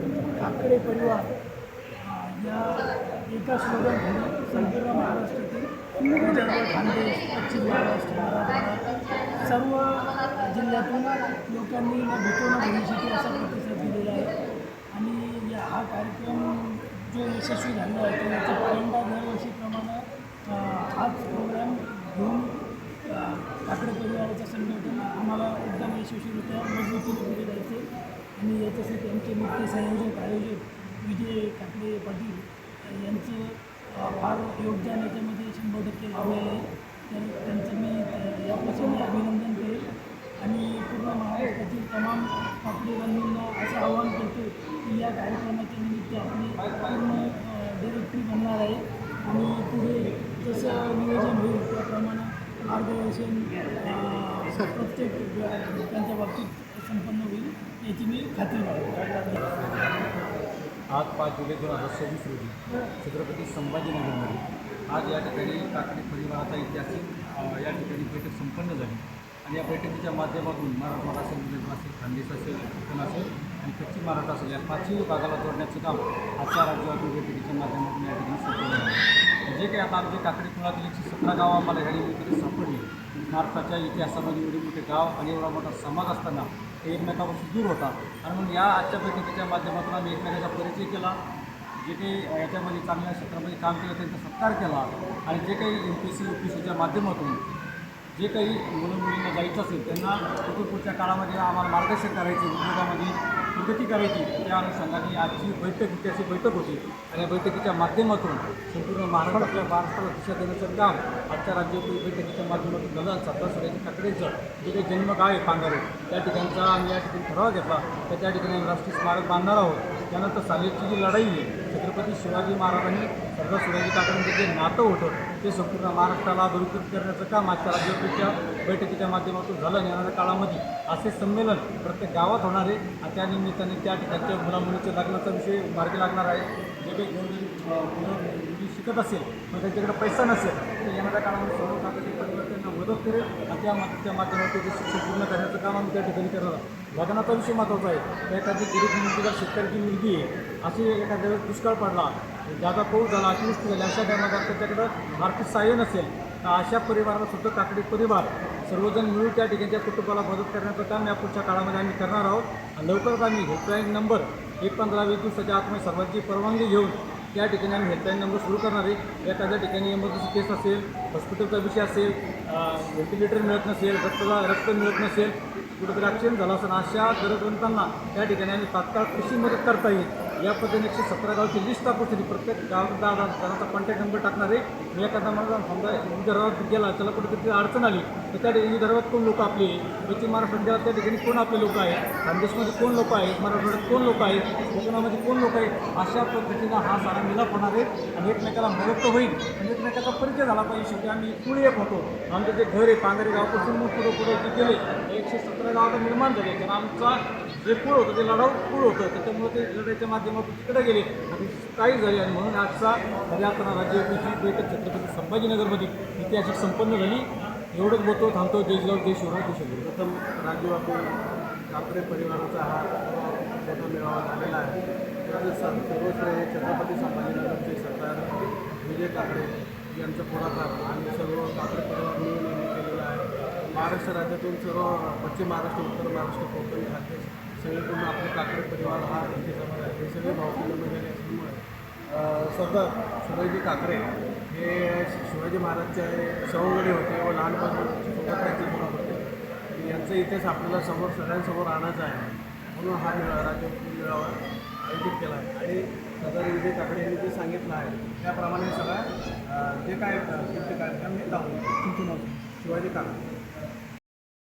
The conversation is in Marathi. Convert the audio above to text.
काकडे परिवार या एका स्लोगनखाली संपूर्ण महाराष्ट्रातील विदर्भ, खानदेश, पश्चिम महाराष्ट्र, मराठवाडा सर्व जिल्ह्यातून लोकांनी न भेटो न भविष्यती असा प्रतिसाद दिलेला आहे. आणि हा कार्यक्रम जो यशस्वी झाला आहे तो याचा पहिल्यांदा दरवर्षीप्रमाणे हाच प्रोग्राम घेऊन काकडे परिवाराचं संघटन आम्हाला एकदम यशस्वीरित्या मजबूतीने पुढे जायचे. आणि याच्यासाठी आमचे मुख्य संयोजक आयोजक विजय काकडे पाटील यांचं फार योगदान याच्यामध्ये 100% लावलेलं आहे. तर त्यांचं मी या प्रसंगी अभिनंदन करेल. आणि पूर्ण महाराष्ट्रातील तमाम काकडे बंधूंना असं आवाहन करतो की या कार्यक्रमाच्या निमित्त आपली पूर्ण डिरेक्टरी बनणार आहे. आणि पुढे जसं नियोजन होईल त्याप्रमाणे मार्गदर्शन प्रत्येक त्यांच्या बाबतीत संपन्न होईल याची मी खात्री बाळगतो. आज 5 जुलै 2026 रोजी छत्रपती संभाजीनगरमध्ये आज या ठिकाणी काकडे परिवाराचा ऐतिहासिक या ठिकाणी बैठक संपन्न झाली. आणि या बैठकीच्या माध्यमातून मराठवाडा असेल, विदर्भ असेल, खानदेश असेल, कोकण असेल आणि पश्चिम महाराष्ट्र असेल या 5ही विभागाला जोडण्याचं काम आजच्या राज्यव्यापी बैठकीच्या माध्यमातून या ठिकाणी संपन्न झालं. जे काही आता आमचे काकडे कुळातील 117 गाव आम्हाला ह्या निमित्ताने सापडली. महाराष्ट्राच्या इतिहासामध्ये एवढे मोठे गाव आणि एवढा मोठा समाज असताना ते एकमेकापासून दूर होता. आणि म्हणून या आजच्या बैठकीच्या माध्यमातून आम्ही एकमेकाचा परिचय केला. जे काही याच्यामध्ये चांगल्या क्षेत्रामध्ये काम केलं त्यांचा सत्कार केला. आणि जे काही MPC UPCच्या माध्यमातून जे काही मुलं-मुलींना जायचं असेल त्यांना तिथून पुढच्या काळामध्ये आम्हाला मार्गदर्शन करायचे, उद्योगामध्ये प्रगती करायची, त्या अनुषंगाने आजची बैठक ऐतिहासिक बैठक होती. आणि या बैठकीच्या माध्यमातून संपूर्ण महाराष्ट्राला दिशा देण्याचं काम आजच्या राज्य बैठकीच्या माध्यमातून झालं. सरदार सयाजी काकडेंचं जे काही जन्मगाव आहे पांगारे त्या ठिकाणचा आम्ही या ठिकाणी ठराव घेतला तर त्या ठिकाणी आम्ही राष्ट्रीय स्मारक बांधणार आहोत. त्यानंतर सालेची जी लढाई आहे छत्रपती शिवाजी महाराजांनी सरदार सयाजी काकडेंचं जे नातं होतं ते संपूर्ण महाराष्ट्राला अधोरेखित करण्याचं काम आजच्या राज्यव्यापीच्या बैठकीच्या माध्यमातून झालं. येणाऱ्या काळामध्ये असे संमेलन प्रत्येक गावात होणार आहे. आणि त्या निमित्ताने त्या ठिकाणच्या मुलामुलीच्या लग्नाचा विषय मार्गी लागणार आहे. जे काही मुलं शिकत असेल पण त्यांच्याकडे पैसा नसेल तर येणाऱ्या काळामध्ये सर्व काकडे परिवार त्यांना मदत करेल. आणि त्या माध्यमातून ते शिक्षण पूर्ण करण्याचं काम आम्ही त्या ठिकाणी करणार. लग्नाचा विषय महत्त्वाचा आहे. त्या एखादी गरीब मुलगीला शेतकऱ्याची मुलगी आहे अशी एखाद्या वेळेस दुष्काळ पडला, जादा पाऊस झाला, अतिवृष्टी झाली, अशा टायमात त्याच्याकडं आर्थिक सहाय्य नसेल तर अशा परिवाराला सुद्धा काकडे परिवार सर्वजण मिळून त्या ठिकाणच्या कुटुंबाला मदत करण्याचं काम या पुढच्या काळामध्ये आम्ही करणार आहोत. आणि लवकरच आम्ही हेल्पलाईन नंबर 15-20 दिवसाच्या आतमध्ये सर्वांची परवानगी घेऊन त्या ठिकाणी आम्ही हेल्पलाईन नंबर सुरू करणार आहे. एखाद्या ठिकाणी इमर्जन्सी केस असेल, हॉस्पिटलचा विषय असेल, व्हेंटिलेटर मिळत नसेल, रक्त मिळत नसेल, कुठेतरी ॲक्सिडेंट झाला असेल अशा गरजवंतांना त्या ठिकाणी आम्ही तात्काळ कशी मदत करता येईल या पद्धतीने 117 गावची लिस्ट टाकून प्रत्येक गावात 10 जणांचा कॉन्टॅक्ट नंबर टाकणार आहे. मी एखादा मला समजा विदर्भात गेला त्याला कुठेतरी अडचण आली तर त्या ठिकाणी विदर्भात कोण लोक आपले, पश्चिम महाराष्ट्रात गेला त्या ठिकाणी कोण आपले लोक आहेत, खानदेशमध्ये कोण लोक आहेत, मराठवाड्यात कोण लोक आहेत, कोकणामध्ये कोण लोक आहेत, अशा पद्धतीनं हा सारा मिलाप होणार आहे. आणि एकमेकाला मदत तर होईल आणि एकमेकाचा परिचय झाला पाहिजे. शेवटी आम्ही पुढे एक होतो. आमचं जे घर आहे पांगारे गावापासून मग पुढे जे गेले 117 गावात निर्माण झाले कारण आमचा जे पूळ होतं ते लढाऊ पूळ होतं त्याच्यामुळे ते लढाईच्या माध्यमातून तिकडे गेले आणि काही झाली. आणि म्हणून आजचा हरियाणा राज्यव्यापीची बैठक छत्रपती संभाजीनगरमध्ये ऐतिहासिक संपन्न झाली. एवढंच बोलतो, थांबतो. जय जिजाऊ, जय शिवराय, जय शंभू. प्रथम राज्यव्यापी काकडे परिवाराचा हा मोठा मेळावा झालेला आहे. त्याचं सर्वश्रेय छत्रपती संभाजीनगरचे सरदार विजय काकडे यांचं पुढाकार आणि सर्व काकडे परिवार मिळून यांनी केलेला आहे. महाराष्ट्र राज्यातून सर्व पश्चिम महाराष्ट्र, उत्तर महाराष्ट्र, कोकण, खानदेश सगळे पूर्ण आपले काकडे परिवार हा इथे जमा आहे. हे सगळे भावकीय झाले असल्यामुळे सरदार सयाजी काकडे हे शिवाजी महाराजचे सवंगडी होते व लहानपणी सोबत त्यांचे गुण होते. यांचा इतिहास आपल्याला सगळ्यांसमोर आणायचा आहे. म्हणून हा राज्य मेळावा आयोजित केला आहे. आणि सरदार विजय काकडे यांनी जे सांगितलं आहे त्याप्रमाणे सगळ्या जे काय कार्यक्रम हे लावले शिवाजी काकडे